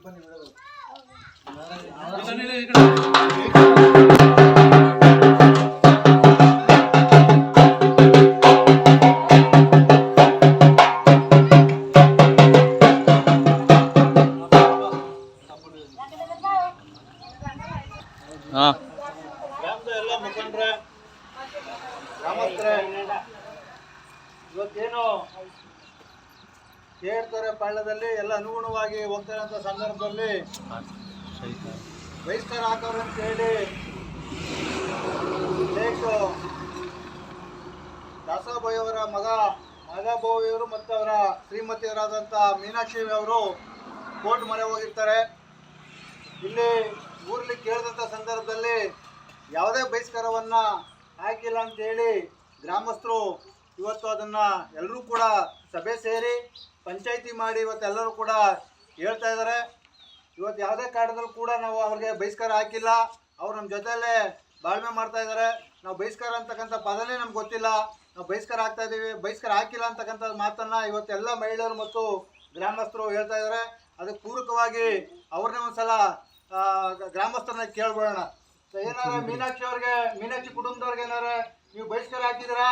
ಎಲ್ಲ ಮುಖಂಡ್ರೆ ಗ್ರಾಮಸ್ಥರೇ, ಇವತ್ತೇನು ಕೇಳ್ತಾರೆ ಪಾಳ್ಯದಲ್ಲಿ ಎಲ್ಲ ಅನುಗುಣವಾಗಿ ಹೋಗ್ತಾ ಇರೋಂಥ ಸಂದರ್ಭದಲ್ಲಿ ಬಹಿಷ್ಕಾರ ಹಾಕೋರು ಅಂತ ಹೇಳಿ ದಾಸೋಬಾಯಿಯವರ ಮಗ ನಾಗಬೋಯಿಯವರು ಮತ್ತು ಅವರ ಶ್ರೀಮತಿಯರಾದಂಥ ಮೀನಾಕ್ಷಿ ಅವರು ಕೋರ್ಟ್ ಮೊರೆ ಹೋಗಿರ್ತಾರೆ. ಇಲ್ಲಿ ಊರಲ್ಲಿ ಕೇಳಿದಂಥ ಸಂದರ್ಭದಲ್ಲಿ ಯಾವುದೇ ಬಹಿಷ್ಕಾರವನ್ನು ಹಾಕಿಲ್ಲ ಅಂತೇಳಿ ಗ್ರಾಮಸ್ಥರು ಇವತ್ತು ಅದನ್ನು ಎಲ್ಲರೂ ಕೂಡ ಸಭೆ ಸೇರಿ ಪಂಚಾಯಿತಿ ಮಾಡಿ ಇವತ್ತೆಲ್ಲರೂ ಕೂಡ ಹೇಳ್ತಾ ಇದ್ದಾರೆ. ಇವತ್ತು ಯಾವುದೇ ಕಾರಣದಲ್ಲೂ ಕೂಡ ನಾವು ಅವ್ರಿಗೆ ಬಹಿಷ್ಕಾರ ಹಾಕಿಲ್ಲ, ಅವ್ರು ನಮ್ಮ ಜೊತೆಯಲ್ಲೇ ಬಾಳ್ವೆ ಮಾಡ್ತಾ ಇದ್ದಾರೆ. ನಾವು ಬಹಿಷ್ಕಾರ ಅಂತಕ್ಕಂಥ ಪದನೇ ನಮ್ಗೆ ಗೊತ್ತಿಲ್ಲ, ನಾವು ಬಹಿಷ್ಕಾರ ಹಾಕ್ತಾ ಇದ್ದೀವಿ, ಬಹಿಷ್ಕಾರ ಹಾಕಿಲ್ಲ ಅಂತಕ್ಕಂಥ ಮಾತನ್ನು ಇವತ್ತೆಲ್ಲ ಮಹಿಳೆಯರು ಮತ್ತು ಗ್ರಾಮಸ್ಥರು ಹೇಳ್ತಾ ಇದ್ದಾರೆ. ಅದಕ್ಕೆ ಪೂರಕವಾಗಿ ಅವ್ರನ್ನೇ ಒಂದ್ಸಲ ಗ್ರಾಮಸ್ಥರನ್ನ ಕೇಳ್ಬೋಣ. ಏನಾರ ಮೀನಾಕ್ಷಿ ಕುಟುಂಬದವ್ರಿಗೆ ಏನಾರ ನೀವು ಬಹಿಷ್ಕಾರ ಹಾಕಿದ್ರಾ?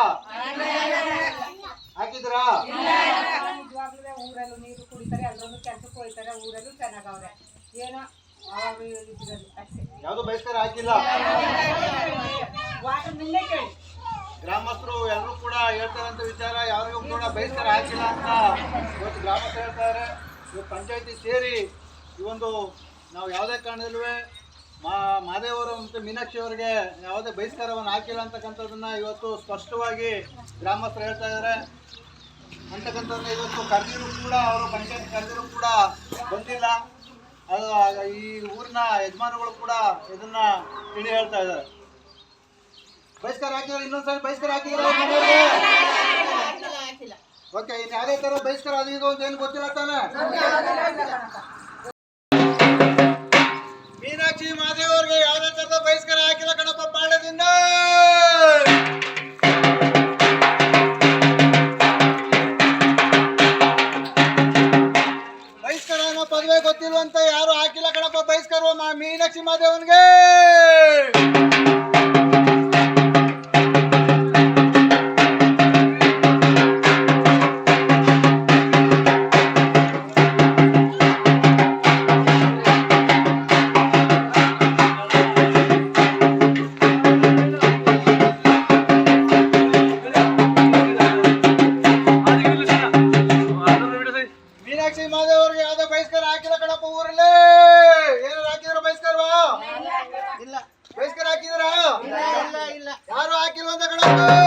ಊರಲ್ಲೂ ನೀರು ಕುಡಿತಾರೆ, ಎಲ್ಲರೂ ಕೆಲಸಕ್ಕೆ ಹೋಗ್ತಾರೆ, ಊರಲ್ಲೂ ಚೆನ್ನಾಗವ್ರೆ. ಏನೋ ಯಾವುದು ಬಹಿಷ್ಕಾರ ಹಾಕಿಲ್ಲ. ಗ್ರಾಮಸ್ಥರು ಎಲ್ಲರೂ ಕೂಡ ಹೇಳ್ತಾರಂತ ವಿಚಾರ, ಯಾರಿಗೂ ಕೂಡ ಬಹಿಷ್ಕಾರ ಹಾಕಿಲ್ಲ ಅಂತ ಇವತ್ತು ಗ್ರಾಮಸ್ಥರು ಹೇಳ್ತಾರೆ. ಇವತ್ತು ಪಂಚಾಯತಿ ಸೇರಿ ಈ ಒಂದು ನಾವು ಯಾವುದೇ ಕಾರಣದಲ್ಲೂ ಮಾದೇವರು ಮತ್ತು ಮೀನಾಕ್ಷಿ ಅವರಿಗೆ ಯಾವುದೇ ಬಹಿಷ್ಕಾರವನ್ನು ಹಾಕಿಲ್ಲ ಅಂತಕ್ಕಂಥದ್ದನ್ನು ಇವತ್ತು ಸ್ಪಷ್ಟವಾಗಿ ಗ್ರಾಮಸ್ಥರು ಹೇಳ್ತಾ ಇದ್ದಾರೆ. ಅಂತಕ್ಕಂಥದ್ದನ್ನ ಇವತ್ತು ಕರೆದಿರು ಕೂಡ ಅವರು ಪಂಚಾಯತ್ ಕರೆದಿರು ಕೂಡ ಬಂದಿಲ್ಲ. ಅದು ಈ ಊರಿನ ಯಜಮಾನಗಳು ಕೂಡ ಇದನ್ನ ತಿಳಿ ಹೇಳ್ತಾ ಇದ್ದಾರೆ. ಬಹಿಷ್ಕಾರ ಹಾಕಿದ್ರೆ ಇನ್ನೊಂದ್ಸರಿ ಬಹಿಷ್ಕಾರ ಹಾಕಿದ್ರೆ ಓಕೆ, ಇನ್ನು ಯಾವುದೇ ಥರ ಬಹಿಷ್ಕಾರ ಅದು ಇದು ಅಂತ ಏನು ಗೊತ್ತಿಲ್ಲ ತಾನೆ. ಮೀನಾಕ್ಷಿ ಮಾದೇವ್ ಅವ್ರಿಗೆ ಯಾವುದೇ ಥರದ ಬಹಿಷ್ಕಾರ ಹಾಕಿಲ್ಲ ಕಣಪ್ಪ ಪಾಳ್ಯದಿಂದ. ಬಹಿಷ್ಕಾರ ಅನ್ನೋ ಪದವೇ ಗೊತ್ತಿಲ್ವಂತ ಯಾರು ಹಾಕಿಲ್ಲ ಕಣಪ್ಪ ಬಹಿಷ್ಕಾರ ಮೀನಾಕ್ಷಿ ಮಾದೇವನ್ಗೆ. ಮೀನಾಕ್ಷಿ ಮಾದೇವ್ ಅವ್ರಿಗೆ ಯಾವ್ದೋ ಬಹಿಷ್ಕಾರ ಹಾಕಿಲ್ಲ ಕಣಪ್ಪ ಊರಲ್ಲಿ. ಏನಾರು ಹಾಕಿದ್ರ ಬಹಿಷ್ಕಾರವಾ? ಇಲ್ಲ. ಬಹಿಷ್ಕಾರ ಹಾಕಿದ್ರ? ಯಾರು ಹಾಕಿಲ್ವಂತ ಕಣಪ್ಪ.